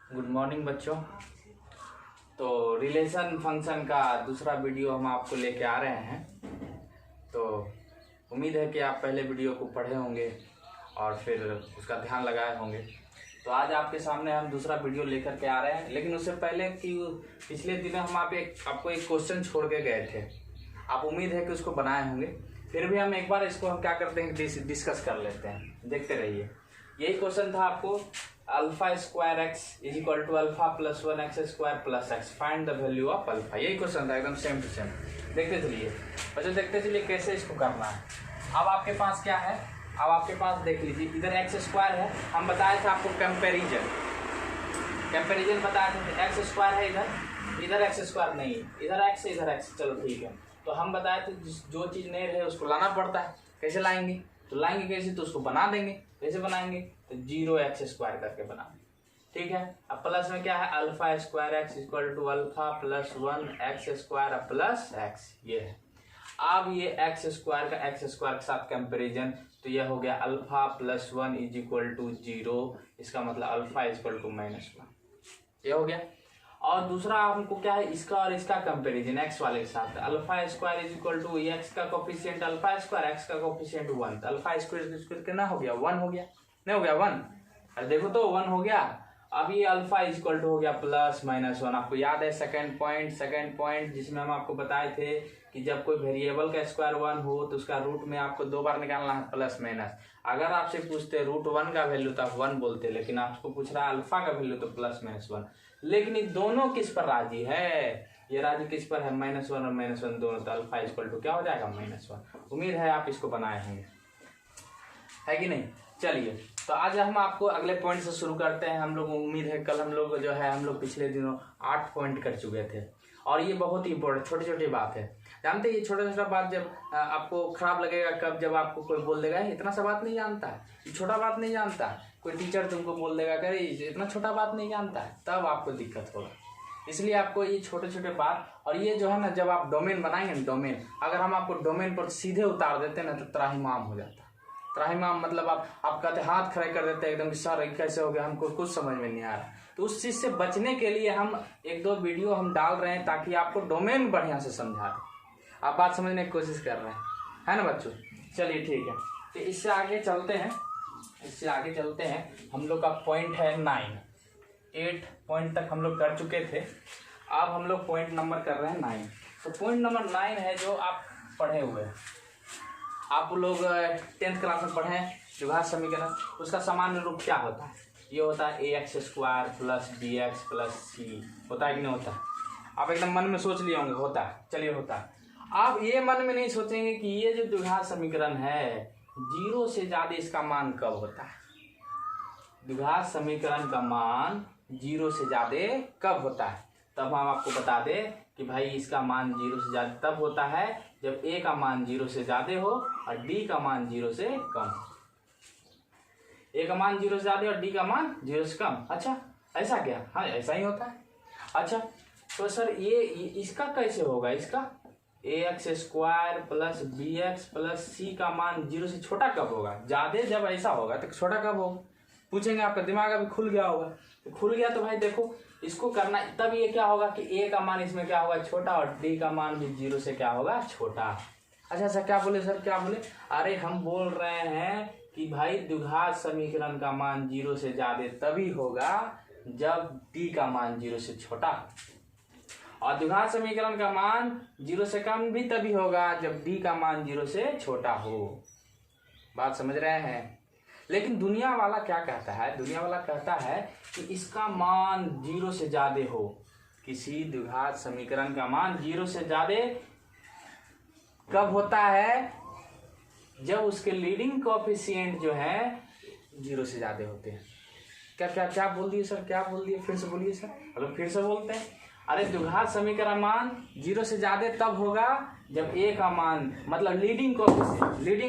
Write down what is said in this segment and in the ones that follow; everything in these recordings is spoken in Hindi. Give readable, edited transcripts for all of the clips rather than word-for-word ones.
गुड मॉर्निंग बच्चों। तो रिलेशन फंक्शन का दूसरा वीडियो हम आपको लेके आ रहे हैं। तो उम्मीद है कि आप पहले वीडियो को पढ़े होंगे और फिर उसका ध्यान लगाए होंगे। तो आज आपके सामने हम दूसरा वीडियो लेकर के आ रहे हैं, लेकिन उससे पहले कि पिछले दिनों हम आपको एक क्वेश्चन छोड़ के गए थे। आप उम्मीद है कि उसको बनाए होंगे। फिर भी हम एक बार इसको हम क्या करते हैं, डिस्कस कर लेते हैं। देखते रहिए। यही क्वेश्चन था आपको, alpha square x is equal to alpha plus 1 x square plus x, find the value of alpha. यही क्वेश्चन था, एकदम सेम टू सेम। देखते चलिए बच्चों, देखते चलिए कैसे इसको करना है। अब आपके पास क्या है, अब आपके पास देख लीजिए, इधर एक्स स्क्वायर है। हम बताए थे आपको कंपेरिजन बताए थे। एक्स स्क्वायर है इधर एक्स स्क्वायर नहीं, इधर एक्स इधर एक्स, चलो ठीक है। तो हम बताए थे जो चीज़ नहीं रहे उसको लाना पड़ता है। कैसे लाएंगे, तो लाएंगे कैसे, तो उसको बना देंगे। कैसे बनाएंगे, तो 0x स्क्वायर करके बनाएंगे। ठीक है। अब प्लस में क्या है, alpha square x equal to alpha plus 1 x square plus x, ये है। अब ये एक्स स्क्वायर का एक्स स्क्वायर के साथ कंपेरिजन, तो ये हो गया alpha plus 1 is equal to 0। इसका मतलब अल्फा इज इक्वल टू -1, ये हो गया। और दूसरा हमको क्या है, इसका और इसका कंपैरिजन एक्स वाले के साथ। Alpha square is equal to x का कोफिशिएंट अल्फा स्क्वायर, एक्स का कोफिशिएंट 1, तो अल्फा स्क्वायर कितना हो गया, 1 हो गया। नहीं हो गया 1, अरे देखो तो 1 हो गया। अब ये अल्फा इज इक्वल टू हो गया प्लस -1। आपको याद है सेकंड पॉइंट जिसमें हम आपको बताए थे कि जब कोई वेरिएबल का स्क्वायर 1 हो तो उसका रूट में आपको 2 बार निकालना है, प्लस माइनस। अगर आपसे पूछते रूट 1 का वैल्यू तो आप 1 बोलते, लेकिन आपको पूछ रहा है अल्फा का वैल्यू तो प्लस -1। लेकिन ये दोनों किस पर राजी है, ये राजी किस पर है, -1 और -1 दोनों, तो अल्फा इक्वल टू क्या हो जाएगा, -1। उम्मीद है आप इसको बनाए होंगे, है कि नहीं। चलिए, तो आज हम आपको अगले पॉइंट से शुरू करते हैं। हम लोग उम्मीद है कल हम लोग जो है हम लोग पिछले दिनों 8 पॉइंट कर चुके थे, और ये बहुत ही इंपॉर्टेंट छोटी छोटी बात है। जानते हैं ये छोटा छोटा बात जब आपको खराब लगेगा कब, जब आपको कोई बोल देगा इतना सा बात नहीं जानता है, ये छोटा बात नहीं जानता है। कोई टीचर तुमको बोल देगा करे इतना छोटा बात नहीं जानता है, तब आपको दिक्कत होगा। इसलिए आपको ये छोटे छोटे बात, और ये जो है ना, जब आप डोमेन बनाएंगे ना, डोमेन अगर हम आपको डोमेन पर सीधे उतार देते हैं ना तो त्राहिमाम हो जाता है। त्राहिमाम मतलब आप कहते हाथ खड़े कर देते हैं एकदम कि सर कैसे हो गया, हमको कुछ समझ में नहीं आ रहा। तो उस चीज़ से बचने के लिए हम 1-2 वीडियो हम डाल रहे हैं ताकि आपको डोमेन बढ़िया से समझा दें। आप बात समझने की कोशिश कर रहे हैं, है ना बच्चों। चलिए ठीक है, तो इससे आगे चलते हैं। हम लोग का पॉइंट है 9। 8 पॉइंट तक हम लोग कर चुके थे, अब हम लोग पॉइंट नंबर कर रहे हैं 9। तो पॉइंट नंबर 9 है जो आप पढ़े हुए हैं। आप लोग 10th क्लास में पढ़े हैं द्विघात समीकरण, उसका सामान्य रूप क्या होता है, ये होता है ax square plus bx plus c, होता है कि नहीं होता है। आप एकदम मन में सोच लिए होंगे होता है, चलिए होता है। आप ये मन में नहीं सोचेंगे कि ये जो द्विघात समीकरण है 0 से ज़्यादा इसका मान कब होता है। द्विघात समीकरण का मान 0 से ज़्यादा कब होता है, तब हम आपको बता दें कि भाई इसका मान 0 से ज़्यादा तब होता है जब a का मान 0 से ज़्यादा हो और d का मान 0 से कम। a का मान 0 से ज़्यादा और d का मान 0 से कम। अच्छा ऐसा क्या, हाँ ऐसा ही होता है। अच्छा तो सर ये इसका कैसे होगा, इसका ax square plus bx plus c का मान 0 से छोटा कब होगा, ज़्यादा जब ऐसा होगा तो छोटा कब होगा पूछेंगे। आपका दिमाग अभी खुल गया होगा, तो खुल गया तो भाई देखो इसको करना, तब ये क्या होगा कि a का मान इसमें क्या होगा छोटा और d का मान भी 0 से क्या होगा छोटा। अच्छा क्या बोले सर, क्या बोले, अरे हम बोल रहे हैं कि भाई द्विघात समीकरण का मान 0 से ज़्यादा तभी होगा जब d का मान 0 से छोटा, और द्विघात समीकरण का मान 0 से कम भी तभी होगा जब d का मान 0 से छोटा हो। बात समझ रहे हैं। लेकिन दुनिया वाला क्या कहता है, दुनिया वाला कहता है कि इसका मान 0 से ज़्यादा हो, किसी द्विघात समीकरण का मान 0 से ज़्यादा कब होता है, जब उसके लीडिंग कोएफिशिएंट जो है 0 से ज़्यादा होते हैं। क्या बोल दिए सर, क्या बोल दिए, फिर से बोलिए सर। मतलब फिर से बोलते हैं, अरे द्विघात समीकरण मान 0 से ज़्यादा तब होगा जब a का मान, मतलब लीडिंग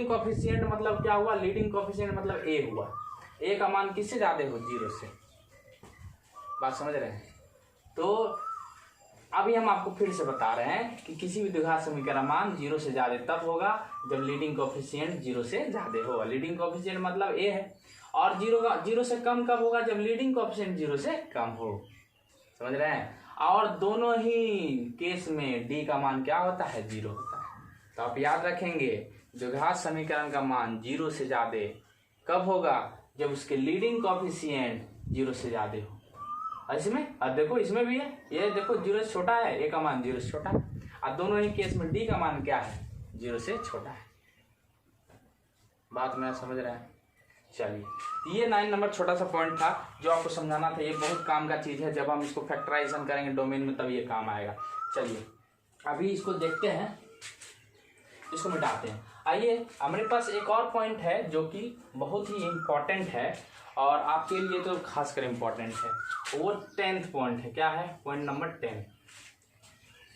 कोएफिशिएंट मतलब क्या हुआ, लीडिंग कोएफिशिएंट मतलब a हुआ, a का मान किससे ज़्यादा हो, 0 से। बात समझ रहे हैं। तो अभी हम आपको फिर से बता रहे हैं कि किसी भी द्विघात समीकरण मान 0 से ज़्यादा तब होगा जब लीडिंग कोएफिशिएंट 0 से ज़्यादा हो। लीडिंग कोएफिशिएंट मतलब a है, और जीरो से कम कब होगा? जब लीडिंग कोएफिशिएंट जीरो से कम हो। समझ रहे हैं? और दोनों ही केस में डी का मान क्या होता है? जीरो होता है। तो आप याद रखेंगे द्विघात समीकरण का मान जीरो से ज्यादा कब होगा? जब उसके लीडिंग कोएफिशिएंट जीरो से ज्यादा हो। इसमें अब देखो, इसमें भी है, ये देखो जीरो से छोटा है, ए का मान जीरो से छोटा है, और दोनों ही केस में डी का मान क्या है? जीरो से छोटा है। बात मैं समझ रहे हैं? चलिए, ये 9 नंबर छोटा सा पॉइंट था जो आपको समझाना था। ये बहुत काम का चीज है, जब हम इसको फैक्टराइजेशन करेंगे डोमेन में तब ये काम आएगा। चलिए अभी इसको देखते हैं, इसको मिटाते हैं। आइए, हमारे पास एक और पॉइंट है जो कि बहुत ही इम्पोर्टेंट है और आपके लिए तो खासकर इम्पोर्टेंट है। वो 10th पॉइंट है। क्या है? Point number 10।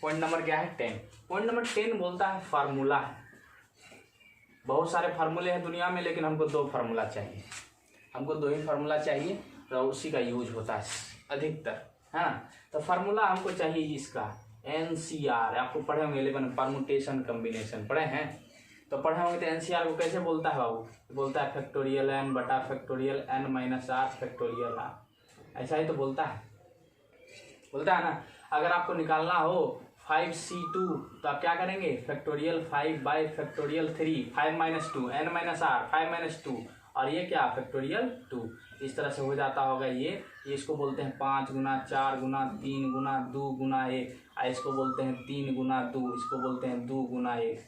पॉइंट नंबर क्या है? 10। पॉइंट नंबर 10 बोलता है फार्मूला है। बहुत सारे फार्मूले हैं दुनिया में, लेकिन हमको 2 फार्मूला चाहिए। हमको 2 ही फार्मूला चाहिए, तो उसी का यूज होता है अधिकतर, है ना। तो फार्मूला हमको चाहिए इसका NCR। आपको पढ़े होंगे 11 परमुटेशन कम्बिनेशन पढ़े हैं, तो पढ़े होंगे। तो NCR को कैसे बोलता है बाबू? बोलता है फैक्टोरियल n बटा factorial n minus r factorial r। ऐसा ही तो बोलता है ना। अगर आपको निकालना हो 5c2 तो आप क्या करेंगे? Factorial 5 by factorial 3, 5 minus 2 n minus r, 5 minus 2, और ये क्या? फैक्टोरियल 2। इस तरह से हो जाता होगा ये इसको बोलते हैं 5 गुना 4 गुना 3 गुना 2 गुना 1। इसको बोलते हैं 3 गुना 2, इसको बोलते हैं 2 गुना 1।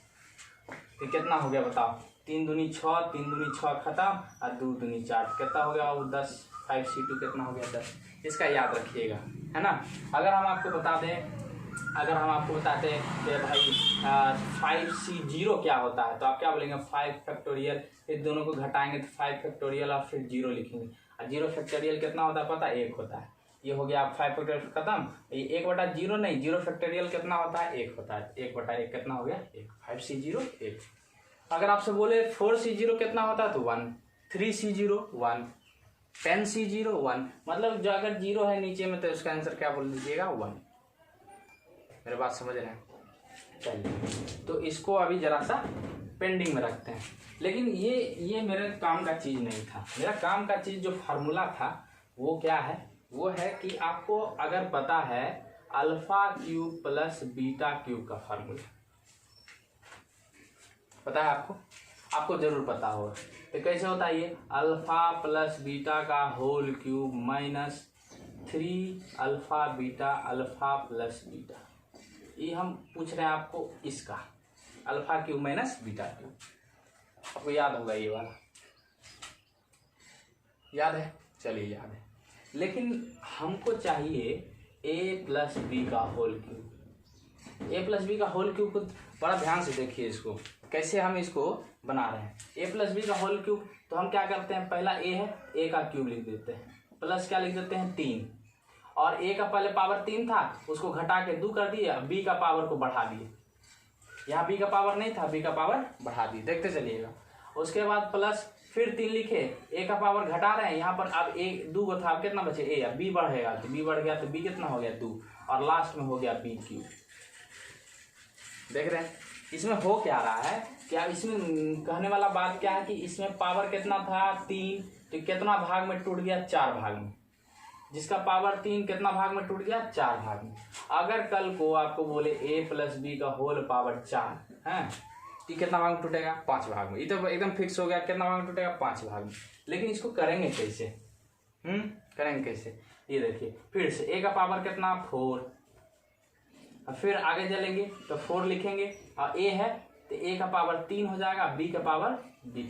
तो कितना हो गया बताओ? 3 दूनी 6, 3 दूनी 6 खत्म, और 2 दूनी 4, कितना हो गया वो 10। 5c2 कितना हो गया? 10। इसका याद रखिएगा, है ना। अगर हम आपको बताते हैं कि भाई 5c0 क्या होता है, तो आप क्या बोलेंगे? 5 फैक्टोरियल, फिर दोनों को घटाएंगे तो 5 फैक्टोरियल और फिर 0 लिखेंगे। और 0 फैक्टोरियल कितना होता है पता है? 1 होता है। ये हो गया आप 5 फैक्टोरियल खत्म। ये 1 बटा 0 नहीं, 0 फैक्टोरियल कितना होता है? 1 होता है। 1 बटा 1 कितना हो गया? 1। 5c0 1। अगर आपसे बोले 4c0 कितना होता है, तो 1। 3c0 1। 10c0 1। मतलब जो अगर 0 है नीचे में तो उसका आंसर क्या बोल दीजिएगा? 1। मेरे बात समझ रहे हैं? चलिए, तो इसको अभी जरा सा पेंडिंग में रखते हैं। लेकिन ये मेरे काम का चीज़ नहीं था। मेरा काम का चीज़ जो फार्मूला था वो क्या है? वो है कि आपको अगर पता है alpha cube plus beta cube का फार्मूला पता है आपको जरूर पता होगा। तो कैसे होता है ये? अल्फा प्लस बीटा का whole cube minus 3 alpha beta alpha plus beta. ये हम पूछ रहे हैं आपको इसका alpha cube minus beta cube. आपको याद होगा ये वाला? याद है? चलिए याद है। लेकिन हमको चाहिए a प्लस बी का whole cube. a plus B का होल क्यूब को बड़ा ध्यान से देखिए, इसको कैसे हम इसको बना रहे हैं। a प्लस बी का होल क्यूब, तो हम क्या करते हैं? पहला a है, a का क्यूब लिख देते हैं, प्लस क्या लिख देते हैं? 3। और a का पहले पावर 3 था, उसको घटा के 2 कर दिए, b का पावर को बढ़ा दिए। यहाँ b का पावर नहीं था, b का पावर बढ़ा दिए। देखते चलिएगा। उसके बाद प्लस फिर 3 लिखे, a का पावर घटा रहे हैं यहाँ पर। अब a 2 था, अब कितना बचे? a। अब b बढ़ेगा तो b बढ़ गया, तो b कितना हो गया? 2। और लास्ट में हो गया b क्यूब। देख रहे हैं इसमें हो क्या रहा है? क्या इसमें कहने वाला बात क्या है कि इसमें पावर कितना था? 3। तो कितना भाग में टूट गया? 4 भाग में। जिसका पावर 3 कितना भाग में टूट गया? 4 भाग में। अगर कल को आपको बोले a प्लस बी का होल पावर 4 है, तो कितना भाग में टूटेगा? 5 भाग में। ये तो एकदम फिक्स हो गया। कितना भाग में टूटेगा? 5 भाग में। लेकिन इसको करेंगे कैसे? करेंगे कैसे? ये देखिए, फिर से a का पावर कितना? 4। फिर आगे चलेंगे तो 4 लिखेंगे, और a है तो a का पावर 3 हो जाएगा, b का पावर b।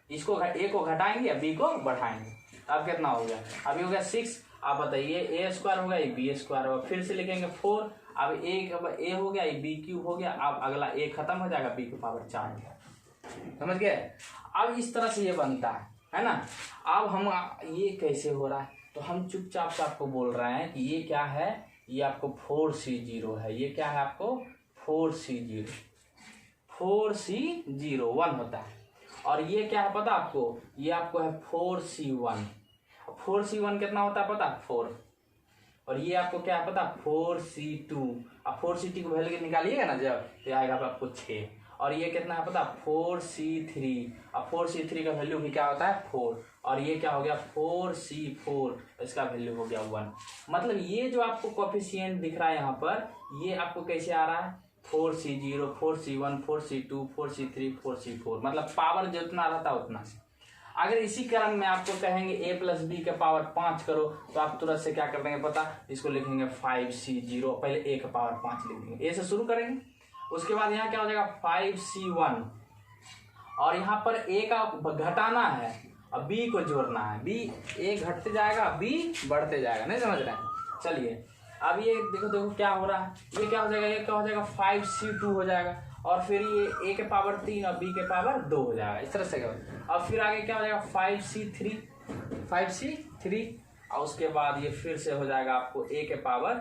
इसको a को घटाएंगे या b को बढ़ाएंगे। अब कितना हो गया? अभी हो गया 6। आप बताइए a स्क्वायर होगा, ये b स्क्वायर होगा। फिर से लिखेंगे 4। अब a हो गया, ये b क्यूब हो गया। अब अगला a खत्म हो जाएगा, b की पावर 4 हो गया। समझ गए? अब इस तरह से ये बनता है ना। अब हम ये कैसे हो रहा है, तो हम चुपचाप से आपको बोल रहे हैं कि ये क्या है? ये आपको 4c0 है। ये क्या है आपको? 4c0। 4c0 1 होता है। और ये क्या है पता आपको? ये आपको है 4c1। 4c1 कितना होता है पता? 4। और ये आपको क्या है पता? 4c2। अब 4c2 को वैल्यू निकालिएगा ना जब, तो आएगा आपको 6। और ये कितना है पता, 4c3। अब 4c3 का वैल्यू भी क्या होता है 4, और ये क्या हो गया 4c4, इसका वैल्यू हो गया 1। मतलब ये जो आपको कोफिशिएंट दिख रहा है यहाँ पर, ये आपको कैसे आ रहा है 4c0, 4c1, 4c2, 4c3, 4c4, मतलब पावर जितना रहता है उतना से। अगर इसी क्रम में आपको कहेंगे a प्लस बी के पावर 5 करो, तो आप तुरंत से क्या कर देंगे पता, इसको लिखेंगे 5c0, पहले a का पावर 5 लिख देंगे, a से शुरू करेंगे। उसके बाद यहाँ क्या हो जाएगा 5c1, और यहाँ पर a का घटाना है और b को जोड़ना है, a घटते जाएगा b बढ़ते जाएगा, नहीं समझ रहे हैं। चलिए अब ये देखो क्या हो रहा है, ये क्या हो जाएगा, ये क्या हो जाएगा 5c2 हो जाएगा, और फिर ये a के पावर 3 और b के पावर 2 हो जाएगा, इस तरह से। और फिर आगे क्या हो जाएगा 5c3, और उसके बाद ये फिर से हो जाएगा आपको a के पावर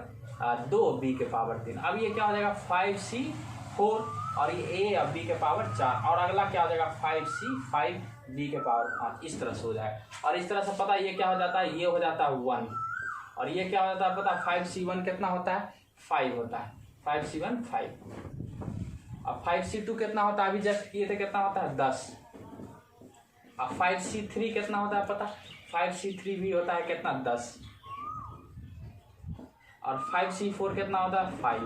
2, b के पावर 3। अब ये क्या हो जाएगा 5c4, और ये a और b के पावर 4, और अगला क्या हो जाएगा 5c5, b के पावर 5, इस तरह से हो जाएगा। और इस तरह से पता ये क्या हो जाता है, ये हो जाता है 1, और ये क्या हो जाता है पता 5c1 कितना होता है 5 होता है, 5c1 5। अब 5c2 कितना होता है, अभी जस्ट किए थे कितना होता है 10। अब 5c3 कितना होता है पता, 5c3 भी होता है कितना 10, और 5c4 कितना होता है 5,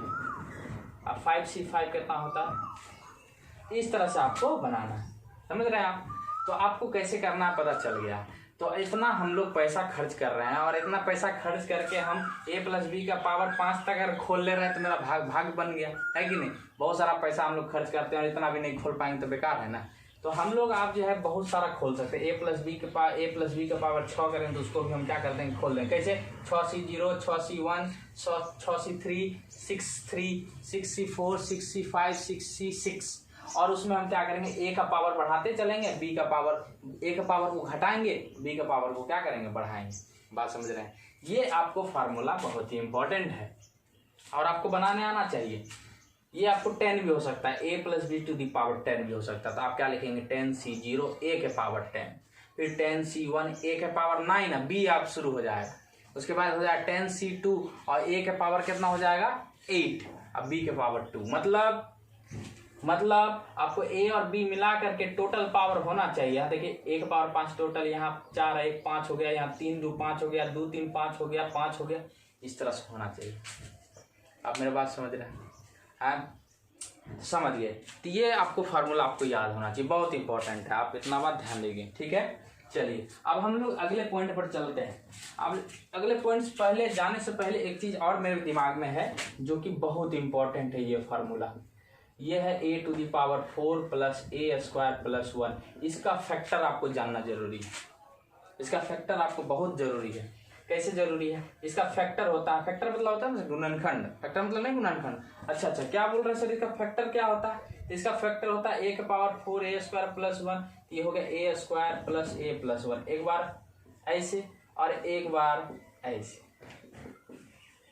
अब 5c5 कितना होता है। इस तरह से आपको बनाना है, समझ रहे हैं आप। तो आपको कैसे करना है पता चल गया। तो इतना हम लोग पैसा खर्च कर रहे हैं, और इतना पैसा खर्च करके हम a प्लस बी का पावर 5 तक अगर खोल ले रहे हैं तो मेरा भाग बन गया है कि नहीं। बहुत सारा पैसा हम लोग खर्च करते हैं और इतना भी नहीं खोल पाएंगे तो बेकार है ना। तो हम लोग आप जो है बहुत सारा खोल सकते हैं। a प्लस बी का पावर 6 करें तो उसको भी हम क्या करते हैं खोल दें। कैसे 6c0, 6c1, 6c3, 6c3, 6c4, 6c5, 6c6, और उसमें हम क्या करेंगे a का पावर बढ़ाते चलेंगे, a का पावर को घटाएंगे, b का पावर को क्या करेंगे बढ़ाएंगे। बात समझ रहे हैं। ये आपको फार्मूला बहुत ही इंपॉर्टेंट है और आपको बनाने आना चाहिए। ये आपको 10 भी हो सकता है, a plus B to the power 10 भी हो सकता है। तो आप क्या लिखेंगे 10c0 a के पावर 10, फिर 10c1 a के पावर 9 है, b आप शुरू हो जाएगा। उसके बाद हो जाएगा 10c2 और a के पावर कितना हो जाएगा 8, अब b के पावर 2। मतलब आपको a और b मिला करके टोटल पावर होना चाहिए। यहाँ देखिए a का पावर 5 टोटल, यहाँ 4 1 5 हो गया, यहाँ 3 2 5 हो गया, 2 3 5 हो गया, 5 हो गया, इस तरह से होना चाहिए। आप मेरे बात समझ रहे हैं, समझ गए। तो ये आपको फार्मूला आपको याद होना चाहिए, बहुत इंपॉर्टेंट है, आप इतना बात ध्यान देंगे, ठीक है। चलिए अब हम लोग अगले पॉइंट पर चलते हैं। अब अगले पॉइंट्स पहले जाने से पहले एक चीज और मेरे दिमाग में है जो कि बहुत इंपॉर्टेंट है। ये फार्मूला ये है a to the power 4 plus a square plus 1। इसका फैक्टर आपको जानना जरूरी है, इसका फैक्टर आपको बहुत जरूरी है। कैसे जरूरी है, इसका फैक्टर होता है, फैक्टर मतलब होता है गुणनखंड, फैक्टर मतलब नहीं गुणनखंड। अच्छा क्या बोल रहे हैं सर, इसका फैक्टर क्या होता है। इसका फैक्टर होता है a का पावर 4 a स्क्वायर प्लस 1, ये हो गया a square plus a plus 1, एक बार ऐसे और एक बार ऐसे,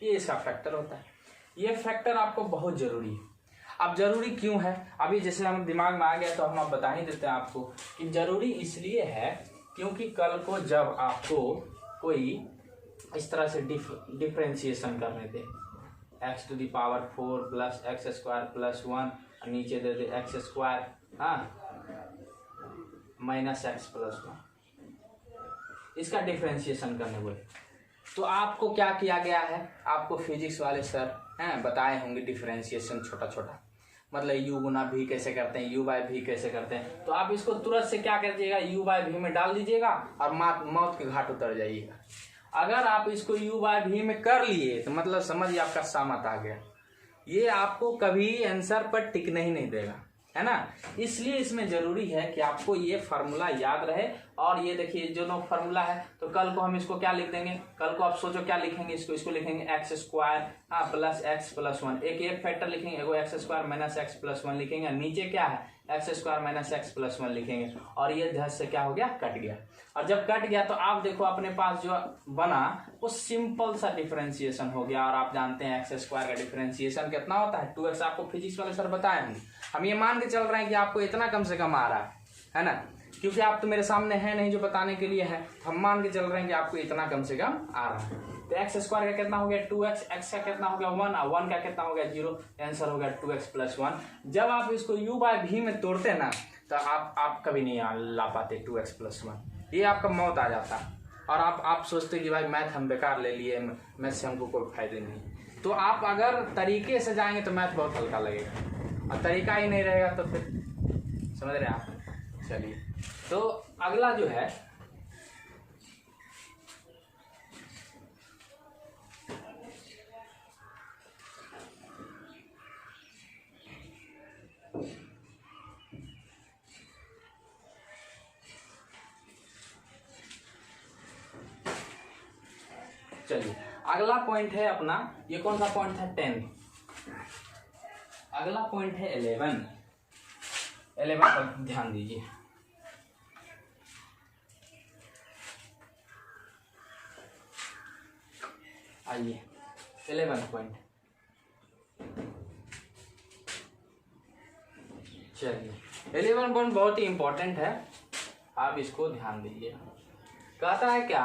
ये इसका फैक्टर होता है। ये फैक्टर आपको बहुत जरूरी है। अब जरूरी क्यों है, अभी जैसे हम दिमाग में आ गया तो हम अब बता ही देते हैं आपको कि जरूरी इसलिए है क्योंकि कल को जब आपको कोई इस तरह से डिफरेंशिएशन करने दे, x to the power 4 plus x square plus 1, नीचे दे दे x square minus x plus 1, इसका डिफरेंशिएशन करने बोले तो आपको क्या किया गया है, आपको फिजिक्स वाले सर बताए होंगे डिफरेंशिएशन छोटा छोटा, मतलब u गुना v कैसे करते हैं, u बाय v कैसे करते हैं। तो आप इसको तुरंत से क्या कर दीजिएगा, u बाय v में डाल दीजिएगा और मौत के घाट उतर जाइएगा। अगर आप इसको u बाय v में कर लिए तो मतलब समझिए आपका सामत आ गया। ये आपको कभी आंसर पर टिकने ही नहीं देगा, है ना। इसलिए इसमें जरूरी है कि आपको ये फार्मूला याद रहे। और ये देखिए जो नो फार्मूला है, तो कल को हम इसको क्या लिख देंगे, कल को आप सोचो क्या लिखेंगे, इसको लिखेंगे x square plus x plus 1, एक फैक्टर लिखेंगे, एगो x square minus x plus 1 लिखेंगे, नीचे क्या है x square minus x plus 1 लिखेंगे, और ये धस से क्या हो गया कट गया। और जब कट गया तो आप देखो अपने पास जो बना वो सिंपल सा डिफरेंशिएशन हो गया। और आप जानते हैं एक्स स्क्वायर का डिफरेंशिएशन कितना होता है 2x, आपको फिजिक्स वाले सर बताए हैं। हम ये मान के चल रहे हैं कि आपको इतना कम से कम आ रहा है ना। क्योंकि आप तो मेरे सामने है नहीं जो बताने के लिए है, हम मान के चल रहे हैं कि आपको इतना कम से कम आ रहा है। तो एक्स स्क्वायर का कितना हो गया 2x, एक्स का कितना हो गया 1 और 1 का कितना हो गया 0, आंसर हो गया 2x + 1। जब आप इसको u/v में तोड़ते हैं ना तो आप कभी नहीं ला पाते 2x + 1, ये आपका मौत आ जाता। और आप सोचते कि भाई मैथ हम बेकार ले लिए, मैथ से हमको कोई फायदे नहीं। तो आप अगर तरीके से जाएंगे तो मैथ बहुत हल्का लगेगा, और तरीका ही नहीं रहेगा तो फिर समझ रहे हैं आप। चलिए तो अगला जो है चलिए अगला पॉइंट है अपना, ये कौन सा पॉइंट था 10, अगला पॉइंट है 11 पर ध्यान दीजिए। आइए 11 पॉइंट, चलिए 11 पॉइंट बहुत ही इंपॉर्टेंट है, आप इसको ध्यान दीजिए। कहता है क्या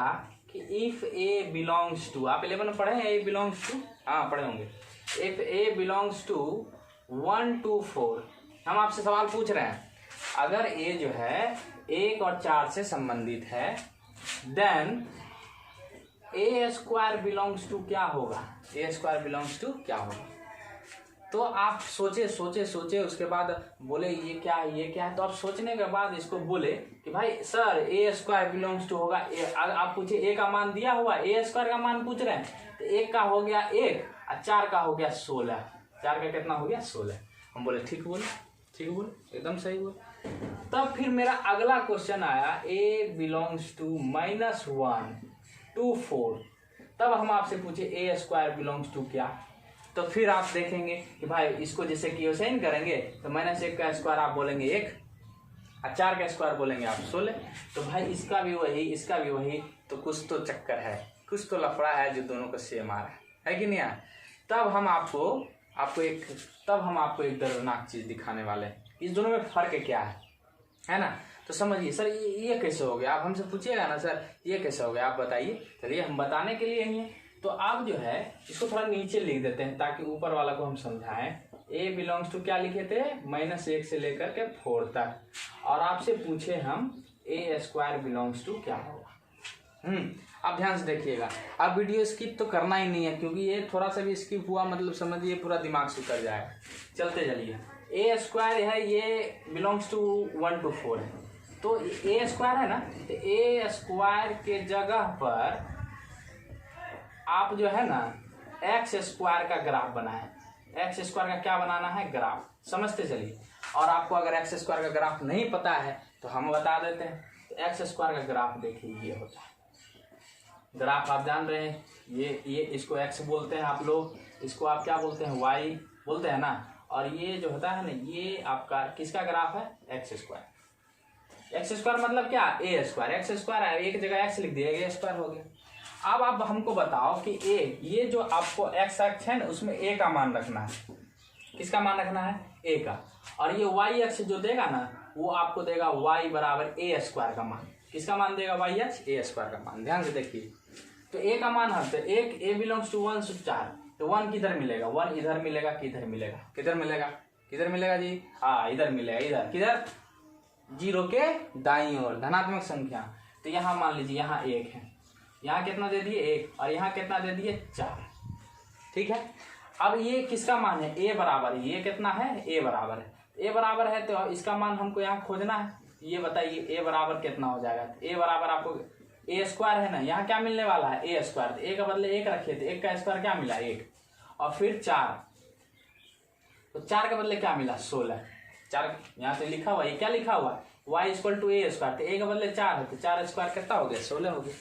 कि इफ ए बिलोंग्स टू, आप 11 में पढ़े हैं ए बिलोंग्स टू, हाँ पढ़े होंगे। If A belongs to 1 to 4, हम आपसे सवाल पूछ रहे हैं अगर ए जो है 1 और 4 से संबंधित है then A square belongs to क्या होगा, ए स्क्वायर बिलोंग्स टू क्या होगा। तो आप सोचे उसके बाद बोले ये क्या है, तो आप सोचने के बाद इसको बोले कि भाई sir A square belongs to होगा, आप पूछे ए का मान दिया हुआ, ए स्क्वायर का मान पूछ रहे हैं, तो 1 का हो गया 1 और 4 का हो गया 16, 4 का कितना हो गया 16। हम बोले ठीक बोले एकदम सही बोले। तब फिर मेरा अगला क्वेश्चन आया ए बिलोंग्स टू -1 to 4, तब हम आपसे पूछे ए स्क्वायर बिलोंग्स टू क्या। तो फिर आप देखेंगे कि भाई इसको जैसे कि क्वेश्चन करेंगे तो -1 का स्क्वायर आप बोलेंगे 1 और 4 का स्क्वायर बोलेंगे आप 16। तो भाई इसका भी वही इसका भी वही, तो कुछ तो चक्कर है, कुछ तो लफड़ा है जो दोनों को सेम आ रहा है कि नहीं है। तब हम आपको एक दर्दनाक चीज दिखाने वाले हैं, इस दोनों में फर्क क्या है ना। तो समझिए सर ये कैसे हो गया, आप हमसे पूछिएगा ना सर ये कैसे हो गया, आप बताइए। चलिए हम बताने के लिए ही है, तो आप जो है इसको थोड़ा नीचे लिख देते हैं ताकि ऊपर वाला को हम समझाएं। ए बिलोंग्स टू क्या लिखे थे -1 से लेकर के 4 तक, और आपसे पूछे हम ए स्क्वायर बिलोंग्स टू क्या होगा। आप ध्यान से देखिएगा, आप वीडियो स्किप तो करना ही नहीं है, क्योंकि ये थोड़ा सा भी स्किप हुआ मतलब समझिए पूरा दिमाग से उतर जाएगा। चलते चलिए, ए स्क्वायर है ये बिलोंग्स टू 1 to 4 है, तो ए स्क्वायर है ना, तो ए स्क्वायर के जगह पर आप जो है ना एक्स स्क्वायर का ग्राफ बनाए, एक्स स्क्वायर का क्या बनाना है ग्राफ, समझते चलिए। और आपको अगर एक्स स्क्वायर का ग्राफ नहीं पता है तो हम बता देते हैं। तो एक्स स्क्वायर का ग्राफ देखिए ये होता है, ग्राफ आप जान रहे हैं, ये इसको एक्स बोलते हैं आप लोग, इसको आप क्या बोलते हैं वाई बोलते हैं ना, और ये जो होता है ना ये आपका किसका ग्राफ है एक्स स्क्वायर। एक्स स्क्वायर मतलब क्या ए स्क्वायर, एक्स स्क्वायर है एक जगह एक्स लिख दिया ए स्क्वायर हो गया। अब आप हमको बताओ कि ए ये जो आपको एक्स अक्ष है ना उसमें ए का मान रखना है, किसका मान रखना है ए का, और ये वाई अक्ष जो देगा ना वो आपको देगा वाई बराबर ए स्क्वायर का मान, किसका मान देगा वाई अक्ष ए स्क्वायर का मान। ध्यान से देखिए, तो ए का मान है तो एक ए बिलोंग्स टू 1 से 4, तो 1 किधर मिलेगा, 1 इधर मिलेगा किधर मिलेगा, किधर मिलेगा जी, हाँ इधर मिलेगा, इधर किधर 0 के दाईं ओर धनात्मक संख्या। तो यहाँ मान लीजिए यहाँ 1 है, यहाँ कितना दे दिए 1 और यहाँ कितना दे दिए 4, ठीक है। अब ये किसका मान है ए बराबर, ये कितना है ए बराबर है, ए बराबर है तो इसका मान हमको यहाँ खोजना है। ये बताइए ए बराबर कितना हो जाएगा, ए बराबर आपको ए स्क्वायर है ना, यहाँ क्या मिलने वाला है ए स्क्वायर, तो ए का बदले 1 रखे थे, 1 का स्क्वायर क्या मिला 1 और फिर 4, तो 4 के बदले क्या मिला 16, 4 यहाँ से लिखा हुआ, ये क्या लिखा हुआ y = ए स्क्वायर, तो ए के बदले 4 है तो 4 स्क्वायर कितना हो गया 16 हो गया,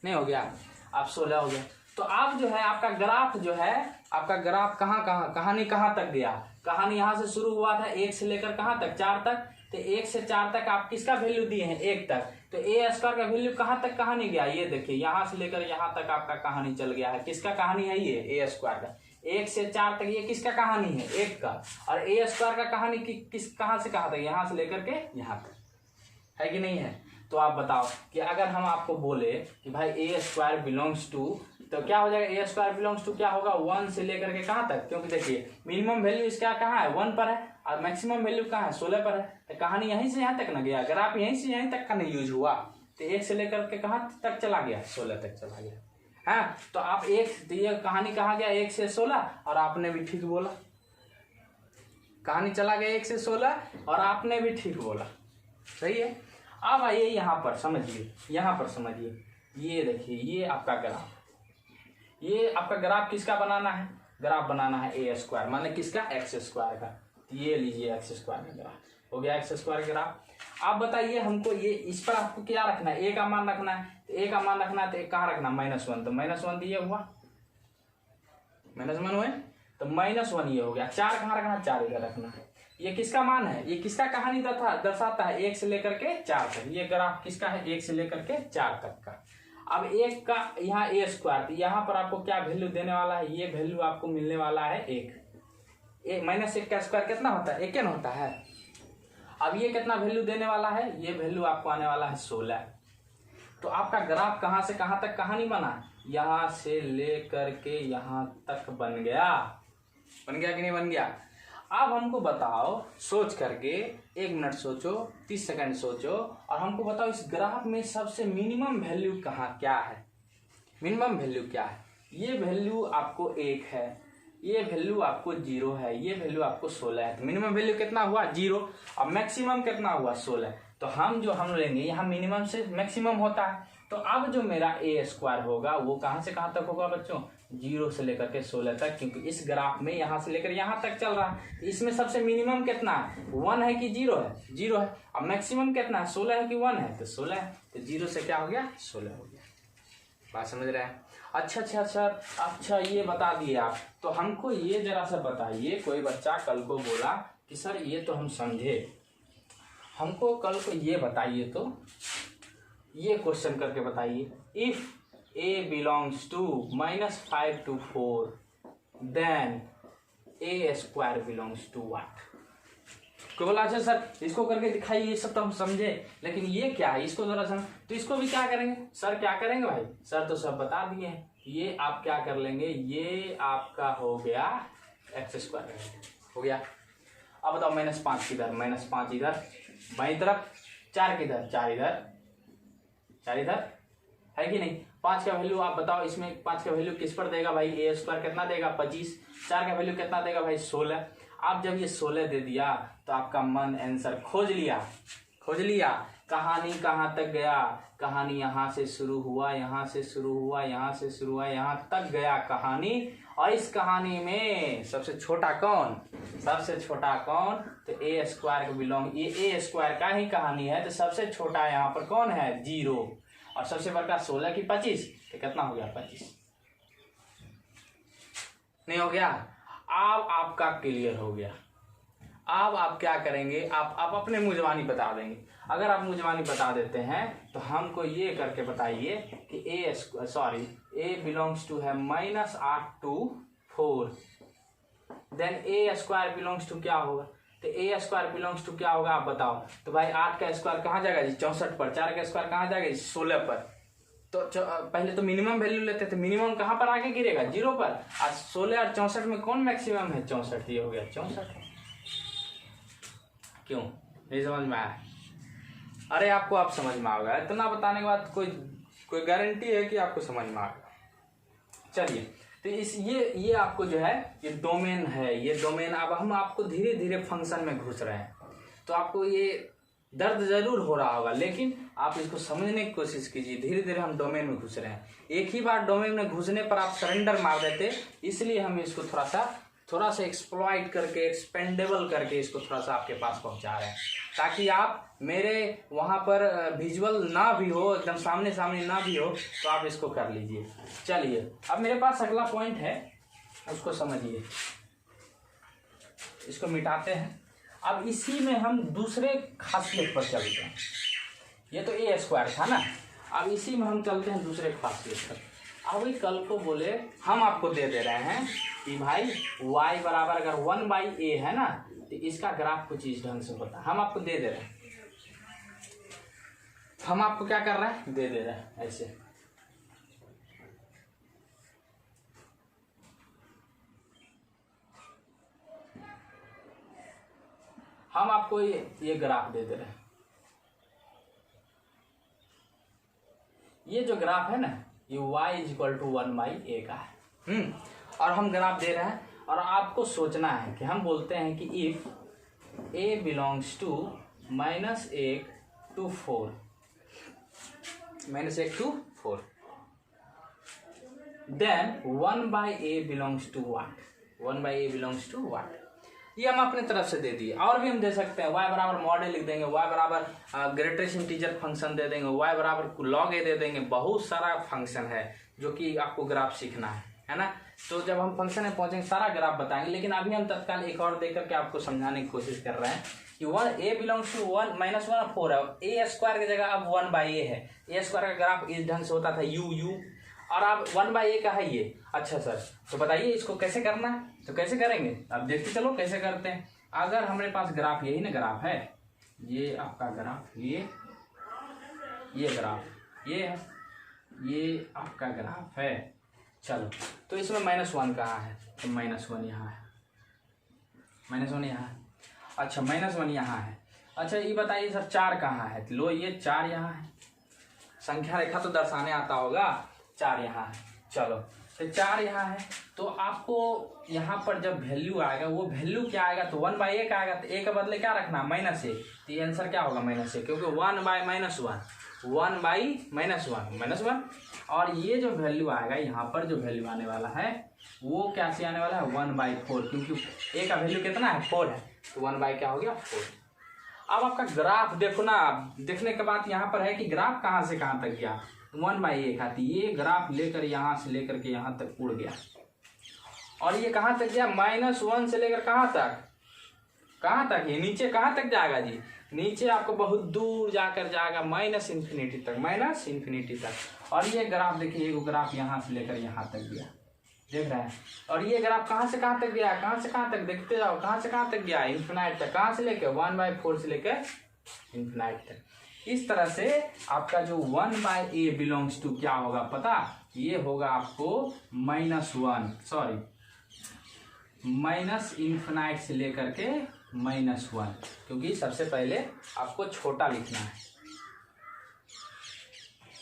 नहीं हो गया आप 16 हो गया। तो आप जो है आपका ग्राफ जो है आपका ग्राफ कहानी कहाँ तक गया, कहानी यहाँ से शुरू हुआ था 1 से लेकर कहाँ तक 4 तक, तो 1 से 4 तक आप किसका वैल्यू दिए हैं 1 तक, तो ए स्क्वायर का वैल्यू कहाँ तक कहानी गया, ये देखिए यहाँ से लेकर यहाँ तक आपका कहानी चल गया है, किसका कहानी है ये ए स्क्वायर का, 1 से 4 तक ये किसका कहानी है 1 का, और ए स्क्वायर का कहानी किस कहाँ से कहाँ तक, यहाँ से लेकर के यहाँ तक है कि नहीं है? तो आप बताओ कि अगर हम आपको बोले कि भाई ए स्क्वायर बिलोंग्स टू, तो क्या हो जाएगा? ए स्क्वायर बिलोंग्स टू क्या होगा? 1 से लेकर के कहाँ तक? क्योंकि देखिए मिनिमम वैल्यू इसका कहाँ है? 1 पर है और मैक्सिमम वैल्यू कहाँ है? 16 पर है। तो कहानी यहीं से यहाँ तक ना गया, अगर आप यहीं से यहीं तक का नहीं यूज हुआ तो 1 से लेकर के कहाँ तक चला गया? 16 तक चला गया। हाँ, तो आप तो ये कहानी कहाँ गया? 1 से 16, और आपने भी ठीक बोला, कहानी चला गया 1 से 16 और आपने भी ठीक बोला, सही है। अब आइए यहाँ पर समझिए, यहाँ पर समझिए, ये देखिए ये आपका ग्राफ, ये आपका ग्राफ किसका बनाना है? ग्राफ बनाना है ए स्क्वायर, माने किसका? एक्स स्क्वायर का। तो ये लीजिए एक्स स्क्वायर का ग्राफ हो गया, एक्स स्क्वायर ग्राफ। आप बताइए हमको ये इस पर आपको क्या रखना है? ए का मान रखना है। तो ए का मान रखना है तो कहाँ रखना? -1। तो -1 दिए हुआ, -1 हुए तो -1 ये हो गया। 4 कहाँ रखना? 4 इधर रखना है। ये किसका मान है? ये किसका कहानी दर्शाता है? 1 से लेकर के 4 तक। ये ग्राफ किसका है? 1 से लेकर के 4 तक का। अब 1 का यहाँ ए स्क्वायर, तो यहाँ पर आपको क्या वैल्यू देने वाला है? ये वैल्यू आपको मिलने वाला है 1। -1 का स्क्वायर कितना होता है? 1 होता है। अब ये कितना वैल्यू देने वाला है? ये वैल्यू आपको आने वाला है 16। तो आपका ग्राफ कहाँ से कहाँ तक कहानी बना? यहाँ से लेकर के यहाँ तक बन गया। बन गया कि नहीं बन गया? अब हमको बताओ, सोच करके 1 मिनट सोचो, 30 सेकंड सोचो, और हमको बताओ इस ग्राफ में सबसे मिनिमम वैल्यू कहाँ क्या है? मिनिमम वैल्यू क्या है? ये वैल्यू आपको 1 है, ये वैल्यू आपको 0 है, ये वैल्यू आपको 16 है। तो मिनिमम वैल्यू कितना हुआ? 0। अब मैक्सिमम कितना हुआ? 16। तो हम लेंगे, यहाँ मिनिमम से मैक्सिमम होता है। तो अब जो मेरा ए स्क्वायर होगा वो कहाँ से कहाँ तक होगा बच्चों? 0 से लेकर के 16 तक, क्योंकि इस ग्राफ में यहाँ से लेकर यहाँ तक चल रहा है। इसमें सबसे मिनिमम कितना है? 1 है कि 0 है? 0 है। अब मैक्सिमम कितना है? 16 है कि 1 है? तो 16 है। तो 0 से क्या हो गया? 16 हो गया। बात समझ रहे हैं? अच्छा ये बता दिए आप। तो हमको ये जरा सा बताइए, कोई बच्चा कल को बोला कि सर ये तो हम समझे, हमको कल को ये बताइए, तो ये क्वेश्चन करके बताइए, if a belongs to -5 to 4 then a square belongs to what? कोई बोला अच्छा सर इसको करके दिखाइए, ये सब तो हम समझे, लेकिन ये क्या है? इसको जरा समझ। तो इसको भी क्या करेंगे सर? क्या करेंगे भाई? सर तो सब बता दिए हैं। ये आप क्या कर लेंगे? ये आपका हो गया एक्स स्क्वायर हो गया। अब बताओ -5 किधर? -5 इधर, बाई तरफ, 4 किधर? 4 इधर, 4 इधर, है कि नहीं? 5 का वैल्यू आप बताओ, इसमें 5 का वैल्यू किस पर देगा भाई? ए स्क्वायर कितना देगा? 25। 4 का वैल्यू कितना देगा भाई? 16। आप जब ये 16 दे दिया तो आपका मन आंसर खोज लिया। कहानी कहाँ तक गया? कहानी यहाँ से शुरू हुआ, यहाँ से शुरू हुआ, यहाँ से शुरू हुआ, यहाँ तक गया कहानी। और इस कहानी में सबसे छोटा कौन? सबसे छोटा कौन? तो ए स्क्वायर को बिलोंग, ये ए स्क्वायर का ही कहानी है। तो सबसे छोटा यहाँ पर कौन है? 0। और सबसे बड़का 16 की 25, तो कितना हो गया? 25। नहीं हो गया? अब आपका क्लियर हो गया। अब आप क्या करेंगे? आप अपने मुँह ज़बानी बता देंगे। अगर आप मुँह ज़बानी बता देते हैं तो हमको ये करके बताइए कि ए बिलोंग्स टू है -8 to 4, then A square belongs to क्या होगा? तो ए स्क्वायर बिलोंग्स टू क्या होगा आप बताओ? तो भाई 8 का स्क्वायर कहाँ जाएगा जी? 64 पर। 4 का स्क्वायर कहाँ जाएगा? 16 पर। तो पहले तो मिनिमम वैल्यू लेते थे, मिनिमम कहाँ पर आके गिरेगा? 0 पर। आज 16 और 64 में कौन मैक्सिमम है? 64। ये हो गया 64। क्यों नहीं समझ में आया? अरे आपको आप समझ में आएगा, इतना बताने के बाद कोई गारंटी है कि आपको समझ में आएगा? चलिए, तो ये आपको जो है ये डोमेन है, ये डोमेन। अब हम आपको धीरे धीरे फंक्शन में घुस रहे हैं, तो आपको ये दर्द जरूर हो रहा होगा, लेकिन आप इसको समझने की कोशिश कीजिए। धीरे धीरे हम डोमेन में घुस रहे हैं। एक ही बार डोमेन में घुसने पर आप सरेंडर मार देते, इसलिए हम इसको थोड़ा सा एक्सप्लॉइट करके, एक्सपेंडेबल करके इसको थोड़ा सा आपके पास पहुंचा रहे हैं, ताकि आप मेरे वहां पर विजुअल ना भी हो, एकदम सामने सामने ना भी हो, तो आप इसको कर लीजिए। चलिए, अब मेरे पास अगला पॉइंट है, उसको समझिए। इसको मिटाते हैं। अब इसी में हम दूसरे खासियत पर चलते हैं। ये तो ए स्क्वायर था ना, अब इसी में हम चलते हैं दूसरे खासियत पर। अभी कल को बोले हम आपको दे रहे हैं कि भाई y बराबर अगर 1/a है ना, तो इसका ग्राफ कुछ इस ढंग से होता है। हम आपको दे रहे हैं हम आपको क्या कर रहे हैं, दे रहे हैं ऐसे। हम आपको ये ग्राफ दे रहे हैं। ये जो ग्राफ है ना, ये y is equal to 1/a का है। और हम ग्राफ दे रहे हैं और आपको सोचना है कि हम बोलते हैं कि if a belongs to -1 to 4, -1 to 4, then 1/a belongs to what, 1/a belongs to what। ये हम अपने तरफ से दे दिए। और भी हम दे सकते हैं, y बराबर मॉड ए लिख देंगे, y बराबर ग्रेटेस्ट इंटीजर फंक्शन दे देंगे, y बराबर लॉग ए दे देंगे। बहुत सारा फंक्शन है जो कि आपको ग्राफ सीखना है ना। तो जब हम फंक्शन में पहुंचेंगे सारा ग्राफ बताएंगे, लेकिन अभी हम तत्काल एक और देकर के आपको समझाने की कोशिश कर रहे हैं कि a बिलोंग्स टू 1 -1 4 है। a स्क्वायर की जगह अब 1/a है। a स्क्वायर का ग्राफ इस ढंग से होता था u, और अब 1/a का है ये। अच्छा सर, तो बताइए इसको कैसे करना है, तो कैसे करेंगे अब देखते चलो कैसे करते हैं। अगर हमारे पास ग्राफ यही ना ग्राफ है, ये आपका ग्राफ, ये ग्राफ ये है, ये आपका ग्राफ है। चलो, तो इसमें -1 कहाँ है, तो -1 यहाँ है, -1 यहाँ है। अच्छा, -1 यहाँ है। अच्छा ये बताइए सर 4 कहाँ है, तो लो ये 4 यहाँ है। संख्या रेखा तो दर्शाने आता होगा, 4 यहाँ है। चलो, तो 4 यहाँ है, तो आपको यहाँ पर जब वैल्यू आएगा, वो वैल्यू क्या आएगा, तो 1/a का आएगा। तो a के बदले क्या रखना, -a। तो ये आंसर क्या होगा, -a, क्योंकि 1/-1 और ये जो वैल्यू आएगा, यहाँ पर जो वैल्यू आने वाला है वो क्या से आने वाला है, 1/4, क्योंकि a का वैल्यू कितना है, 4 है। तो 1/ क्या हो गया, 4। अब आपका ग्राफ देखो ना, देखने के बाद यहाँ पर है कि ग्राफ कहाँ से कहाँ तक गया, 1/a का। तो ये ग्राफ लेकर यहाँ से लेकर के यहाँ तक उड़ गया, और ये कहाँ तक गया, -1 से लेकर कहाँ तक, ये नीचे कहाँ तक जाएगा जी, नीचे आपको बहुत दूर जाकर जाएगा -∞ तक। और ये ग्राफ देखिए, ये ग्राफ यहाँ से लेकर यहाँ तक गया, देख रहे हैं। और ये ग्राफ कहाँ से कहाँ तक गया, कहाँ से कहाँ तक, देखते जाओ, कहाँ से कहाँ तक गया, इन्फिनाइट तक। कहाँ से लेकर, 1/4 से लेकर इन्फिनाइट तक। इस तरह से आपका जो 1/a बिलोंग्स टू क्या होगा पता, ये होगा आपको -∞ से लेकर के -1, क्योंकि सबसे पहले आपको छोटा लिखना है,